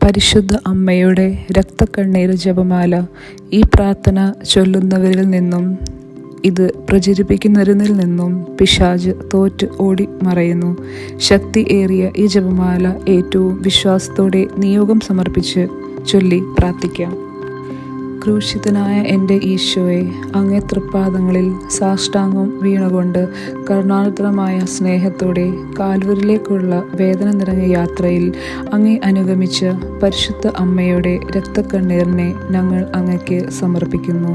പരിശുദ്ധ അമ്മയുടെ രക്തക്കണ്ണീർ ജപമാല. ഈ പ്രാർത്ഥന ചൊല്ലുന്നവരിൽ നിന്നും ഇത് പ്രചരിപ്പിക്കുന്നവരിൽ നിന്നും പിശാച് തോറ്റ് ഓടി മറയുന്നു. ശക്തി ഏറിയ ഈ ജപമാല ഏറ്റവും വിശ്വാസത്തോടെ നിയോഗം സമർപ്പിച്ച് ചൊല്ലി പ്രാർത്ഥിക്കാം. ക്രൂശിതനായ എൻ്റെ ഈശോയെ, അങ്ങേ തൃപ്പാദങ്ങളിൽ സാഷ്ടാംഗം വീണുകൊണ്ട് കരുണാർദ്രമായ സ്നേഹത്തോടെ കാൽവരിലേക്കുള്ള വേദന നിറഞ്ഞ യാത്രയിൽ അങ്ങേ അനുഗമിച്ച പരിശുദ്ധ അമ്മയുടെ രക്തക്കണ്ണീരിനെ ഞങ്ങൾ അങ്ങയ്ക്ക് സമർപ്പിക്കുന്നു.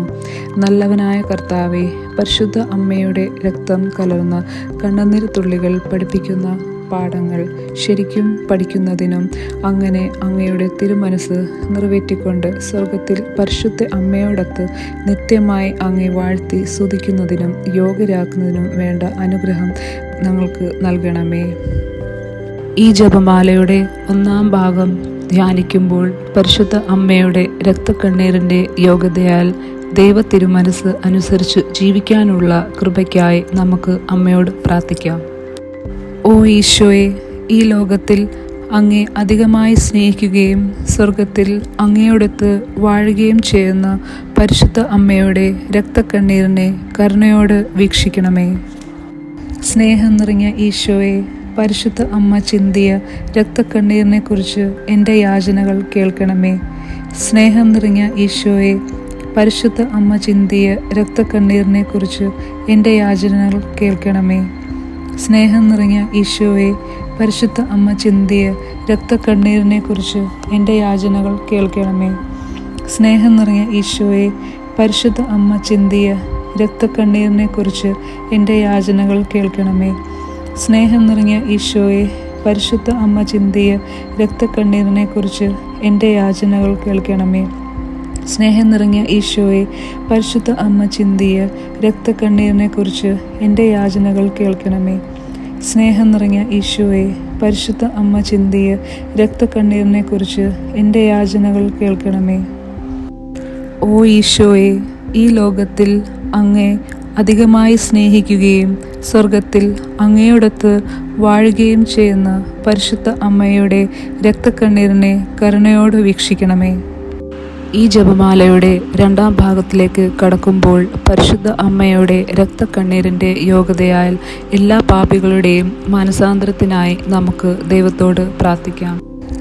നല്ലവനായ കർത്താവെ, പരിശുദ്ധ അമ്മയുടെ രക്തം കലർന്ന കണ്ണുനീർ തുള്ളികൾ പഠിപ്പിക്കുന്ന പാഠങ്ങൾ ശരിക്കും പഠിക്കുന്നതിനും അങ്ങനെ അങ്ങയുടെ തിരുമനസ് നിറവേറ്റിക്കൊണ്ട് സ്വർഗത്തിൽ പരിശുദ്ധ അമ്മയോടൊത്ത് നിത്യമായി അങ്ങേ വാഴ്ത്തി സ്തുതിക്കുന്നതിനും യോഗ്യരാക്കുന്നതിനും വേണ്ട അനുഗ്രഹം ഞങ്ങൾക്ക് നൽകണമേ. ഈ ജപമാലയുടെ 1-ാം ഭാഗം ധ്യാനിക്കുമ്പോൾ പരിശുദ്ധ അമ്മയുടെ രക്തക്കണ്ണീരിൻ്റെ യോഗ്യതയാൽ ദൈവ തിരുമനസ് അനുസരിച്ച് ജീവിക്കാനുള്ള കൃപയ്ക്കായി നമുക്ക് അമ്മയോട് പ്രാർത്ഥിക്കാം. ഓ ഈശോയെ, ഈ ലോകത്തിൽ അങ്ങേ അധികമായി സ്നേഹിക്കുകയും സ്വർഗത്തിൽ അങ്ങയോടൊത്ത് വാഴുകയും ചെയ്യുന്ന പരിശുദ്ധ അമ്മയുടെ രക്തക്കണ്ണീരിനെ കരുണയോട് വീക്ഷിക്കണമേ. സ്നേഹം നിറഞ്ഞ ഈശോയെ, പരിശുദ്ധ അമ്മ ചിന്തിയ രക്തക്കണ്ണീരിനെ കുറിച്ച് എൻ്റെ യാചനകൾ കേൾക്കണമേ. സ്നേഹം നിറഞ്ഞ ഈശോയെ, പരിശുദ്ധ അമ്മ ചിന്തിയ രക്തക്കണ്ണീരിനെ കുറിച്ച് എൻ്റെ യാചനകൾ കേൾക്കണമേ. സ്നേഹം നിറഞ്ഞ ഈശോയെ, പരിശുദ്ധ അമ്മ ചിന്തിയ രക്തക്കണ്ണീരിനെ കുറിച്ച് എൻ്റെ യാചനകൾ കേൾക്കണമേ. സ്നേഹം നിറഞ്ഞ ഈശോയെ, പരിശുദ്ധ അമ്മ ചിന്തിയ രക്തക്കണ്ണീരിനെ കുറിച്ച് എൻ്റെ യാചനകൾ കേൾക്കണമേ. സ്നേഹം നിറഞ്ഞ ഈശോയെ, പരിശുദ്ധ അമ്മ ചിന്തിയ രക്തക്കണ്ണീരിനെ കുറിച്ച് എൻ്റെ യാചനകൾ കേൾക്കണമേ. സ്നേഹം നിറഞ്ഞ ഈശോയെ, പരിശുദ്ധ അമ്മ ചിന്തിയ രക്തക്കണ്ണീരിനെ കുറിച്ച് എൻ്റെ യാചനകൾ കേൾക്കണമേ. സ്നേഹം നിറഞ്ഞ ഈശോയെ, പരിശുദ്ധ അമ്മ ചിന്തിയ രക്തക്കണ്ണീരിനെ കുറിച്ച് എൻ്റെ യാചനകൾ കേൾക്കണമേ. ഓ ഈശോയെ, ഈ ലോകത്തിൽ അങ്ങേ അധികമായി സ്നേഹിക്കുകയും സ്വർഗത്തിൽ അങ്ങയോടൊത്ത് വാഴുകയും ചെയ്യുന്ന പരിശുദ്ധ അമ്മയുടെ രക്തക്കണ്ണീരിനെ കരുണയോട് വീക്ഷിക്കണമേ. ഈ ജപമാലയുടെ 2-ാം ഭാഗത്തിലേക്ക് കടക്കുമ്പോൾ പരിശുദ്ധ അമ്മയുടെ രക്തക്കണ്ണീരിൻ്റെ യോഗ്യതയാൽ എല്ലാ പാപികളുടെയും മാനസാന്തരത്തിനായി നമുക്ക് ദൈവത്തോട് പ്രാർത്ഥിക്കാം.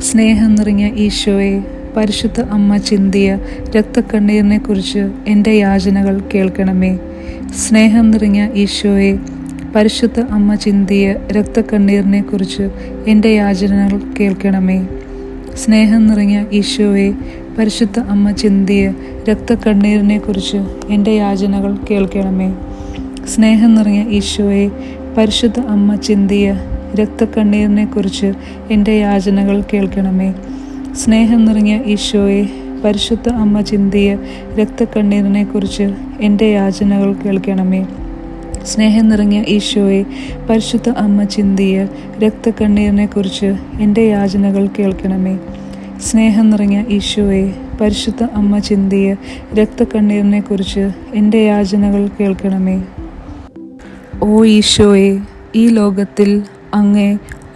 സ്നേഹം നിറഞ്ഞ ഈശോയെ, പരിശുദ്ധ അമ്മ ചിന്തിയ രക്തക്കണ്ണീരിനെ കുറിച്ച് എൻ്റെ യാചനകൾ കേൾക്കണമേ. സ്നേഹം നിറഞ്ഞ ഈശോയെ, പരിശുദ്ധ അമ്മ ചിന്തിയ രക്തക്കണ്ണീരിനെ കുറിച്ച് എൻ്റെ യാചനകൾ കേൾക്കണമേ. സ്നേഹം നിറഞ്ഞ ഈശോയെ, പരിശുദ്ധ അമ്മ ചിന്തിയ രക്തക്കണ്ണീരിനെ കുറിച്ച് എൻ്റെ യാചനകൾ കേൾക്കണമേ. സ്നേഹം നിറഞ്ഞ ഈശോയെ, പരിശുദ്ധ അമ്മ ചിന്തിയ രക്തക്കണ്ണീരിനെ കുറിച്ച് എൻ്റെ യാചനകൾ കേൾക്കണമേ. സ്നേഹം നിറഞ്ഞ ഈശോയെ, പരിശുദ്ധ അമ്മ ചിന്തിയ രക്തക്കണ്ണീരിനെ കുറിച്ച് എൻ്റെ യാചനകൾ കേൾക്കണമേ. സ്നേഹം നിറഞ്ഞ ഈശോയെ, പരിശുദ്ധ അമ്മ ചിന്തിയ രക്തക്കണ്ണീരിനെ കുറിച്ച് എൻ്റെ യാചനകൾ കേൾക്കണമേ. സ്നേഹം നിറഞ്ഞ ഈശോയെ, പരിശുദ്ധ അമ്മ ചിന്തിയ രക്തക്കണ്ണീരിനെ കുറിച്ച് എൻ്റെ യാചനകൾ കേൾക്കണമേ. ഓ ഈശോയെ, ഈ ലോകത്തിൽ അങ്ങേ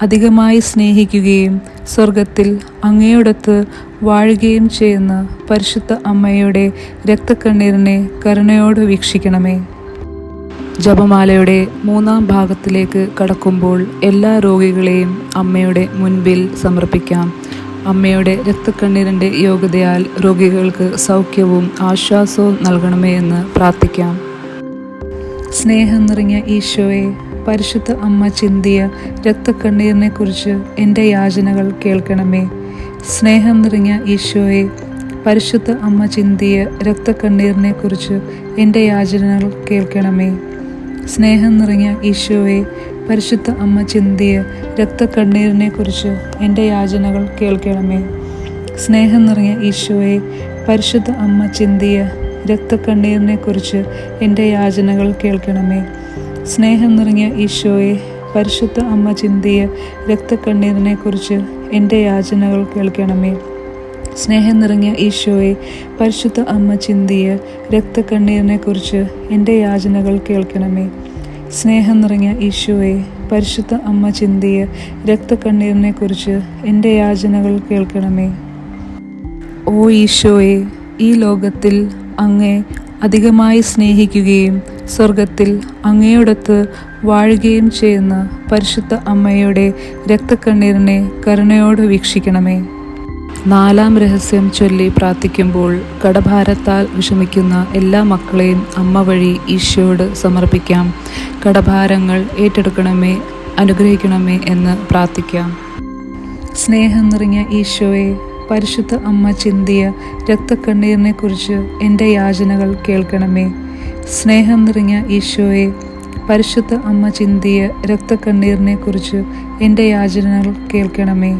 അധികമായി സ്നേഹിക്കുകയും സ്വർഗത്തിൽ അങ്ങയോടൊത്ത് വാഴുകയും ചെയ്യുന്ന പരിശുദ്ധ അമ്മയുടെ രക്തക്കണ്ണീരിനെ കരുണയോട് വീക്ഷിക്കണമേ. ജപമാലയുടെ 3-ാം ഭാഗത്തിലേക്ക് കടക്കുമ്പോൾ എല്ലാ രോഗികളെയും അമ്മയുടെ മുൻപിൽ സമർപ്പിക്കാം. അമ്മയുടെ രക്തക്കണ്ണീരിൻ്റെ യോഗ്യതയാൽ രോഗികൾക്ക് സൗഖ്യവും ആശ്വാസവും നൽകണമേ എന്ന് പ്രാർത്ഥിക്കാം. സ്നേഹം നിറഞ്ഞ ഈശോയെ, പരിശുദ്ധ അമ്മ ചിന്തിയ രക്തക്കണ്ണീരിനെ കുറിച്ച് എൻ്റെ യാചനകൾ കേൾക്കണമേ. സ്നേഹം നിറഞ്ഞ ഈശോയെ, പരിശുദ്ധ അമ്മ ചിന്തിയ രക്തക്കണ്ണീരിനെ കുറിച്ച് എൻ്റെ യാചനകൾ കേൾക്കണമേ. സ്നേഹം നിറഞ്ഞ ഈശോയെ, പരിശുദ്ധ അമ്മ ചിന്തിയ രക്തക്കണ്ണീരിനെ കുറിച്ച് എൻ്റെ യാചനകൾ കേൾക്കണമേ. സ്നേഹം നിറഞ്ഞ ഈശോയെ, പരിശുദ്ധ അമ്മ ചിന്തിയ രക്തക്കണ്ണീരിനെ കുറിച്ച് എൻ്റെ യാചനകൾ കേൾക്കണമേ. സ്നേഹം നിറഞ്ഞ ഈശോയെ, പരിശുദ്ധ അമ്മ ചിന്തിയ രക്തക്കണ്ണീരിനെ കുറിച്ച് എൻ്റെ യാചനകൾ കേൾക്കണമേ. സ്നേഹം നിറഞ്ഞ ഈശോയെ, പരിശുദ്ധ അമ്മ ചിന്തിയ രക്തക്കണ്ണീരിനെ കുറിച്ച് എൻ്റെ യാചനകൾ കേൾക്കണമേ. സ്നേഹം നിറഞ്ഞ ഈശോയെ, പരിശുദ്ധ അമ്മ ചിന്തിയ രക്തക്കണ്ണീരിനെ കുറിച്ച് എൻ്റെ യാചനകൾ കേൾക്കണമേ. ഓ ഈശോയെ, ഈ ലോകത്തിൽ അങ്ങേ അധികമായി സ്നേഹിക്കുകയും സ്വർഗത്തിൽ അങ്ങയോടൊത്ത് വാഴുകയും ചെയ്യുന്ന പരിശുദ്ധ അമ്മയുടെ രക്തക്കണ്ണീരിനെ കരുണയോട് വീക്ഷിക്കണമേ. 4-ാം രഹസ്യം ചൊല്ലി പ്രാർത്ഥിക്കുമ്പോൾ കടഭാരത്താൽ വിഷമിക്കുന്ന എല്ലാ മക്കളെയും അമ്മ വഴി ഈശോയോട് സമർപ്പിക്കാം. കടഭാരങ്ങൾ ഏറ്റെടുക്കണമേ, അനുഗ്രഹിക്കണമേ എന്ന് പ്രാർത്ഥിക്കാം. സ്നേഹം നിറഞ്ഞ ഈശോയെ, പരിശുദ്ധ അമ്മ ചിന്തിയ രക്തക്കണ്ണീരിനെ കുറിച്ച് എൻ്റെ യാചനകൾ കേൾക്കണമേ. സ്നേഹം നിറഞ്ഞ ഈശോയെ, പരിശുദ്ധ അമ്മ ചിന്തിയ രക്തക്കണ്ണീരിനെ കുറിച്ച് എൻ്റെ യാചനകൾ കേൾക്കണമേ.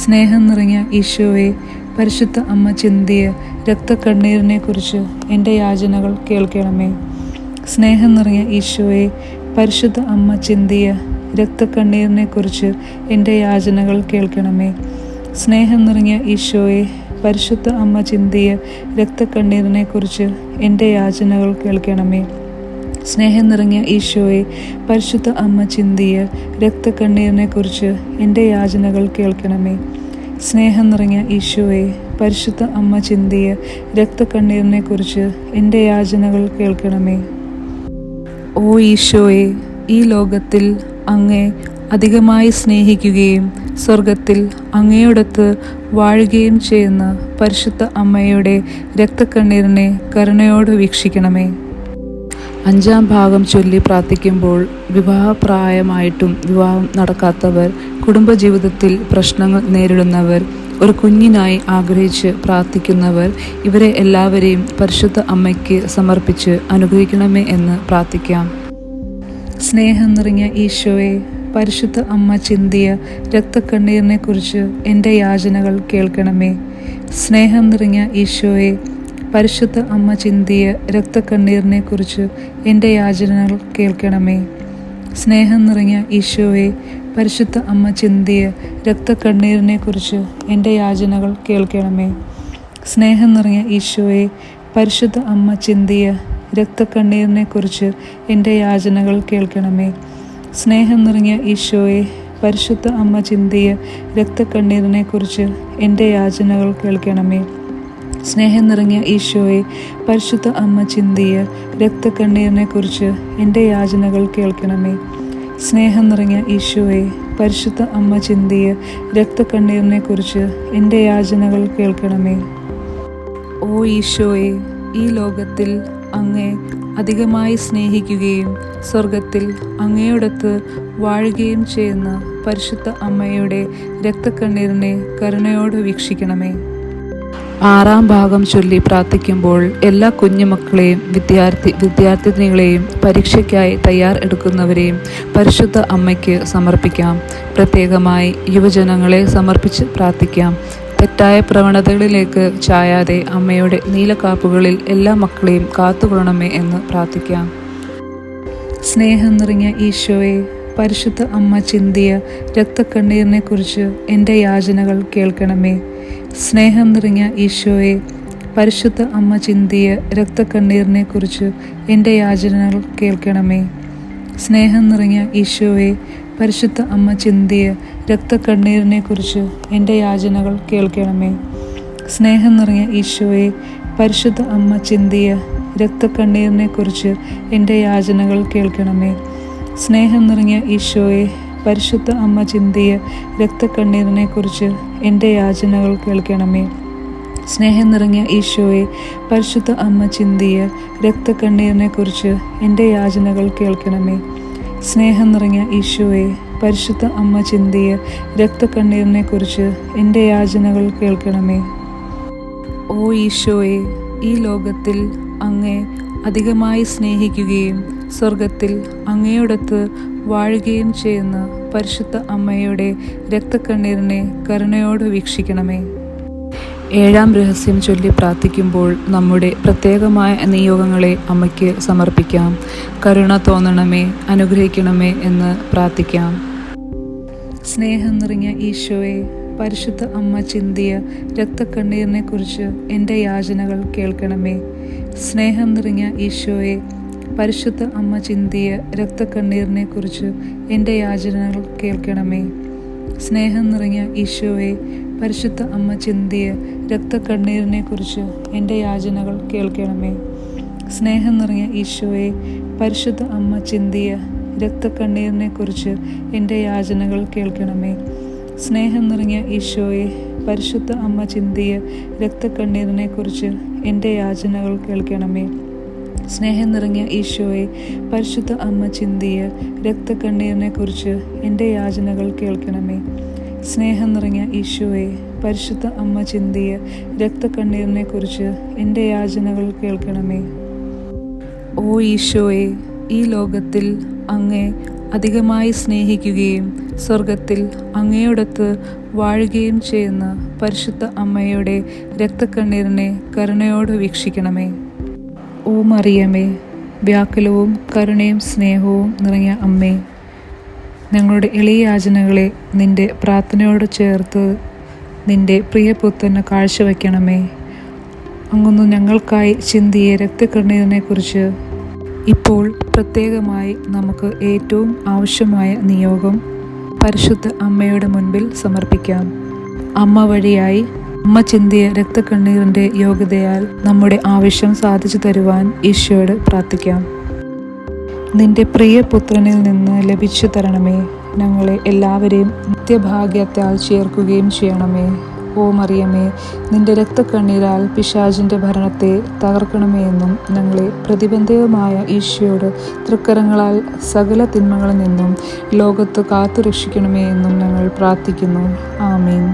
സ്നേഹം നിറഞ്ഞ ഈശോയെ, പരിശുദ്ധ അമ്മ ചിന്തിയ രക്തക്കണ്ണീരിനെ കുറിച്ച് എൻ്റെ യാചനകൾ കേൾക്കണമേ. സ്നേഹം നിറഞ്ഞ ഈശോയെ, പരിശുദ്ധ അമ്മ ചിന്തിയ രക്തക്കണ്ണീരിനെ കുറിച്ച് എൻ്റെ യാചനകൾ കേൾക്കണമേ. സ്നേഹം നിറഞ്ഞ ഈശോയെ, പരിശുദ്ധ അമ്മ ചിന്തിയ രക്തക്കണ്ണീരിനെ കുറിച്ച് എൻ്റെ യാചനകൾ കേൾക്കണമേ. സ്നേഹം നിറഞ്ഞ ഈശോയെ, പരിശുദ്ധ അമ്മ ചിന്തിയ രക്തക്കണ്ണീരിനെ കുറിച്ച് എൻ്റെ യാചനകൾ കേൾക്കണമേ. സ്നേഹം നിറഞ്ഞ ഈശോയെ, പരിശുദ്ധ അമ്മ ചിന്തിയ രക്തക്കണ്ണീരിനെ കുറിച്ച് എൻ്റെ യാചനകൾ കേൾക്കണമേ. ഓ ഈശോയെ, ഈ ലോകത്തിൽ അങ്ങേ അധികമായി സ്നേഹിക്കുകയും സ്വർഗത്തിൽ അങ്ങയോടൊത്ത് വാഴുകയും ചെയ്യുന്ന പരിശുദ്ധ അമ്മയുടെ രക്തക്കണ്ണീരിനെ കരുണയോട് വീക്ഷിക്കണമേ. 5-ാം ഭാഗം ചൊല്ലി പ്രാർത്ഥിക്കുമ്പോൾ വിവാഹപ്രായമായിട്ടും വിവാഹം നടക്കാത്തവർ, കുടുംബജീവിതത്തിൽ പ്രശ്നങ്ങൾ നേരിടുന്നവർ, ഒരു കുഞ്ഞിനായി ആഗ്രഹിച്ച് പ്രാർത്ഥിക്കുന്നവർ, ഇവരെ എല്ലാവരെയും പരിശുദ്ധ അമ്മയ്ക്ക് സമർപ്പിച്ച് അനുഗ്രഹിക്കണമേ എന്ന് പ്രാർത്ഥിക്കാം. സ്നേഹം നിറഞ്ഞ ഈശോയെ, പരിശുദ്ധ അമ്മ ചിന്തിയ രക്തക്കണ്ണീരിനെ കുറിച്ച് എൻ്റെ യാചനകൾ കേൾക്കണമേ. സ്നേഹം നിറഞ്ഞ ഈശോയെ, പരിശുദ്ധ അമ്മ ചിന്തിയ രക്തക്കണ്ണീരിനെ കുറിച്ച് എൻ്റെ യാചനകൾ കേൾക്കണമേ. സ്നേഹം നിറഞ്ഞ ഈശോയെ, പരിശുദ്ധ അമ്മ ചിന്തിയ രക്തക്കണ്ണീരിനെ കുറിച്ച് എൻ്റെ യാചനകൾ കേൾക്കണമേ. സ്നേഹം നിറഞ്ഞ ഈശോയെ, പരിശുദ്ധ അമ്മ ചിന്തിയ രക്തക്കണ്ണീരിനെ കുറിച്ച് എൻ്റെ യാചനകൾ കേൾക്കണമേ. സ്നേഹം നിറഞ്ഞ ഈശോയെ, പരിശുദ്ധ അമ്മ ചിന്തിയ രക്തക്കണ്ണീരിനെ കുറിച്ച് എൻ്റെ യാചനകൾ കേൾക്കണമേ. സ്നേഹം നിറഞ്ഞ ഈശോയെ, പരിശുദ്ധ അമ്മ ചിന്തിയ രക്തക്കണ്ണീരിനെ കുറിച്ച് എൻ്റെ യാചനകൾ കേൾക്കണമേ. സ്നേഹം നിറഞ്ഞ ഈശോയെ, പരിശുദ്ധ അമ്മ ചിന്തിയ രക്തക്കണ്ണീരിനെ കുറിച്ച് എൻ്റെ യാചനകൾ കേൾക്കണമേ. ഓ ഈശോയെ, ഈ ലോകത്തിൽ അങ്ങേ അധികമായി സ്നേഹിക്കുകയും സ്വർഗത്തിൽ അങ്ങയോടൊത്ത് വാഴുകയും ചെയ്യുന്ന പരിശുദ്ധ അമ്മയുടെ രക്തക്കണ്ണീരിനെ കരുണയോട് വീക്ഷിക്കണമേ. 6-ാം ഭാഗം ചൊല്ലി പ്രാർത്ഥിക്കുമ്പോൾ എല്ലാ കുഞ്ഞുമക്കളെയും വിദ്യാർത്ഥിനികളെയും പരീക്ഷയ്ക്കായി എടുക്കുന്നവരെയും പരിശുദ്ധ അമ്മയ്ക്ക് സമർപ്പിക്കാം. പ്രത്യേകമായി യുവജനങ്ങളെ സമർപ്പിച്ച് പ്രാർത്ഥിക്കാം. തെറ്റായ പ്രവണതകളിലേക്ക് ചായാതെ അമ്മയുടെ നീലക്കാപ്പുകളിൽ എല്ലാ മക്കളെയും കാത്തുകൊള്ളണമേ എന്ന് പ്രാർത്ഥിക്കാം. സ്നേഹം നിറഞ്ഞ ഈശോയെ, പരിശുദ്ധ അമ്മ ചിന്തിയ രക്തക്കണ്ണീരിനെ കുറിച്ച് എൻ്റെ യാചനകൾ കേൾക്കണമേ. സ്നേഹം നിറഞ്ഞ ഈശോയെ, പരിശുദ്ധ അമ്മ ചിന്തിയ രക്തക്കണ്ണീരിനെ കുറിച്ച് എൻ്റെ യാചനകൾ കേൾക്കണമേ. സ്നേഹം നിറഞ്ഞ ഈശോയെ, പരിശുദ്ധ അമ്മ ചിന്തിയ രക്തക്കണ്ണീരിനെ കുറിച്ച് എൻ്റെ യാചനകൾ കേൾക്കണമേ. സ്നേഹം നിറഞ്ഞ ഈശോയെ, പരിശുദ്ധ അമ്മ ചിന്തിയ രക്തക്കണ്ണീരിനെ കുറിച്ച് എൻ്റെ യാചനകൾ കേൾക്കണമേ. സ്നേഹം നിറഞ്ഞ ഈശോയെ, പരിശുദ്ധ അമ്മ ചിന്തിയ രക്തക്കണ്ണീരിനെ കുറിച്ച് എൻ്റെ യാചനകൾ കേൾക്കണമേ. സ്നേഹം നിറഞ്ഞ ഈശോയെ, പരിശുദ്ധ അമ്മ ചിന്തിയ രക്തക്കണ്ണീരിനെ കുറിച്ച് എൻ്റെ യാചനകൾ കേൾക്കണമേ. സ്നേഹം നിറഞ്ഞ ഈശോയെ, പരിശുദ്ധ അമ്മ ചിന്തിയ രക്തക്കണ്ണീരിനെ കുറിച്ച് എൻ്റെ യാചനകൾ കേൾക്കണമേ. ഓ ഈശോയെ, ഈ ലോകത്തിൽ അങ്ങേ അധികമായി സ്നേഹിക്കുകയും സ്വർഗത്തിൽ അങ്ങയോടൊത്ത് വാഴുകയും ചെയ്യുന്ന പരിശുദ്ധ അമ്മയുടെ രക്തക്കണ്ണീരിനെ കരുണയോട് വീക്ഷിക്കണമേ. 7-ാം രഹസ്യം ചൊല്ലി പ്രാർത്ഥിക്കുമ്പോൾ നമ്മുടെ പ്രത്യേകമായ നിയോഗങ്ങളെ അമ്മയ്ക്ക് സമർപ്പിക്കാം. കരുണ തോന്നണമേ, അനുഗ്രഹിക്കണമേ എന്ന് പ്രാർത്ഥിക്കാം. സ്നേഹം നിറഞ്ഞ ഈശോയെ, പരിശുദ്ധ അമ്മ ചിന്തിയ രക്തക്കണ്ണീരിനെ കുറിച്ച് എൻ്റെ യാചനകൾ കേൾക്കണമേ. സ്നേഹം നിറഞ്ഞ ഈശോയെ, പരിശുദ്ധ അമ്മ ചിന്തിയ രക്തക്കണ്ണീരിനെ കുറിച്ച് എൻ്റെ യാചനകൾ കേൾക്കണമേ. സ്നേഹം നിറഞ്ഞ ഈശോയെ, പരിശുദ്ധ അമ്മ ചിന്തിയ രക്തക്കണ്ണീരിനെക്കുറിച്ച് എൻ്റെ യാചനകൾ കേൾക്കണമേ. സ്നേഹം നിറഞ്ഞ ഈശോയെ, പരിശുദ്ധ അമ്മ ചിന്തിയ രക്തക്കണ്ണീരിനെക്കുറിച്ച് എൻ്റെ യാചനകൾ കേൾക്കണമേ. സ്നേഹം നിറഞ്ഞ ഈശോയെ, പരിശുദ്ധ അമ്മ ചിന്തിയ രക്തക്കണ്ണീരിനെക്കുറിച്ച് എൻ്റെ യാചനകൾ കേൾക്കണമേ. സ്നേഹം നിറഞ്ഞ ഈശോയെ, പരിശുദ്ധ അമ്മ ചിന്തിയ രക്തക്കണ്ണീരിനെക്കുറിച്ച് എൻ്റെ യാചനകൾ കേൾക്കണമേ. സ്നേഹം നിറഞ്ഞ ഈശോയെ, പരിശുദ്ധ അമ്മ ചിന്തിയ രക്തക്കണ്ണീരിനെക്കുറിച്ച് എൻ്റെ യാചനകൾ കേൾക്കണമേ. ഓ ഈശോയെ, ഈ ലോകത്തിൽ അങ്ങേ അധികമായി സ്നേഹിക്കുകയും സ്വർഗത്തിൽ അങ്ങയോടൊത്ത് വാഴുകയും ചെയ്യുന്ന പരിശുദ്ധ അമ്മയുടെ രക്തക്കണ്ണീരിനെ കരുണയോട് വീക്ഷിക്കണമേ. ഓ മറിയമേ, വ്യാകുലവും കരുണയും സ്നേഹവും നിറഞ്ഞ അമ്മേ, ഞങ്ങളുടെ എളിയ യാചനകളെ നിന്റെ പ്രാർത്ഥനയോട് ചേർത്ത് നിന്റെ പ്രിയപുത്രന് കാഴ്ചവെക്കണമേ. അങ്ങൊന്ന് ഞങ്ങൾക്കായി ചിന്തിയ രക്തക്കണ്ണീരിനെക്കുറിച്ച് ഇപ്പോൾ പ്രത്യേകമായി നമുക്ക് ഏറ്റവും ആവശ്യമായ നിയോഗം പരിശുദ്ധ അമ്മയുടെ മുൻപിൽ സമർപ്പിക്കാം. അമ്മ വഴിയായി അമ്മ ചിന്തിയ രക്തക്കണ്ണീരിൻ്റെ യോഗ്യതയാൽ നമ്മുടെ ആവശ്യം സാധിച്ചു തരുവാൻ ഈശോയോട് പ്രാർത്ഥിക്കാം. നിന്റെ പ്രിയ പുത്രനിൽ നിന്ന് ലഭിച്ചു തരണമേ. ഞങ്ങളെ എല്ലാവരെയും നിത്യഭാഗ്യത്താൽ ചേർക്കുകയും ചെയ്യണമേ. ഓ മറിയമേ, നിന്റെ രക്തക്കണ്ണീരാൽ പിശാചിൻ്റെ ഭരണത്തെ തകർക്കണമേ എന്നും ഞങ്ങളെ പ്രതിബന്ധകമായ ഈശോയോട് തൃക്കരങ്ങളാൽ സകല തിന്മകളിൽ നിന്നും ലോകത്ത് കാത്തുരക്ഷിക്കണമേ എന്നും ഞങ്ങൾ പ്രാർത്ഥിക്കുന്നു. ആമേൻ.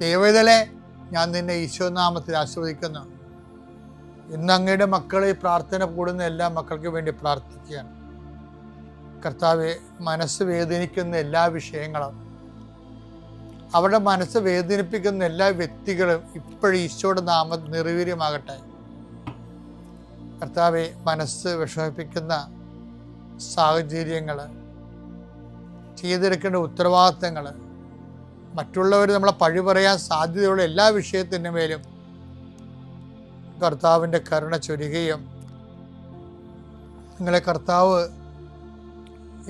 ദൈവവേദലേ, ഞാൻ നിന്നെ ഈശോനാമത്തിൽ ആശീർവദിക്കുന്നു. ഇന്ന് അങ്ങയുടെ മക്കളെ പ്രാർത്ഥന കൂടുന്ന എല്ലാ മക്കൾക്ക് വേണ്ടി പ്രാർത്ഥിക്കുകയാണ്. കർത്താവെ, മനസ്സ് വേദനിക്കുന്ന എല്ലാ വിഷയങ്ങളും, അവരുടെ മനസ്സ് വേദനിപ്പിക്കുന്ന എല്ലാ വ്യക്തികളും ഇപ്പോഴും ഈശോയുടെ നാമം നിർവീര്യമാകട്ടെ. കർത്താവെ, മനസ്സ് വിഷമിപ്പിക്കുന്ന സാഹചര്യങ്ങൾ, ചെയ്തെടുക്കേണ്ട ഉത്തരവാദിത്തങ്ങൾ, മറ്റുള്ളവർ നമ്മളെ പഴി പറയാൻ സാധ്യതയുള്ള എല്ലാ വിഷയത്തിൻ്റെ മേലും കർത്താവിൻ്റെ കരുണ ചൊരിയുകയും നിങ്ങളെ കർത്താവ്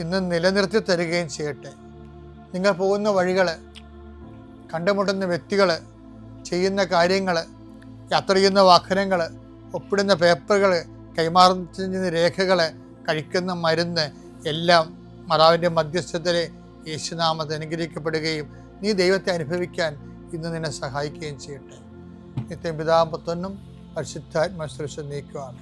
ഇന്ന് നിലനിർത്തി തരികയും ചെയ്യട്ടെ. നിങ്ങൾ പോകുന്ന വഴികൾ, കണ്ടുമുട്ടുന്ന വ്യക്തികൾ, ചെയ്യുന്ന കാര്യങ്ങൾ, യാത്ര ചെയ്യുന്ന വാഹനങ്ങൾ, ഒപ്പിടുന്ന പേപ്പറുകൾ, കൈമാറുന്ന രേഖകൾ, കഴിക്കുന്ന മരുന്ന് എല്ലാം മാതാവിൻ്റെ മധ്യസ്ഥതയിൽ യേശുനാമത്തിൽ അനുഗ്രഹിക്കപ്പെടുകയും നീ ദൈവത്തെ അനുഭവിക്കാൻ ഇന്ന് നിന്നെ സഹായിക്കുകയും ചെയ്യട്ടെ. നിത്യം പിതാവും പുത്രനും പരിശുദ്ധാത്മാവും നീക്കുവാണ്.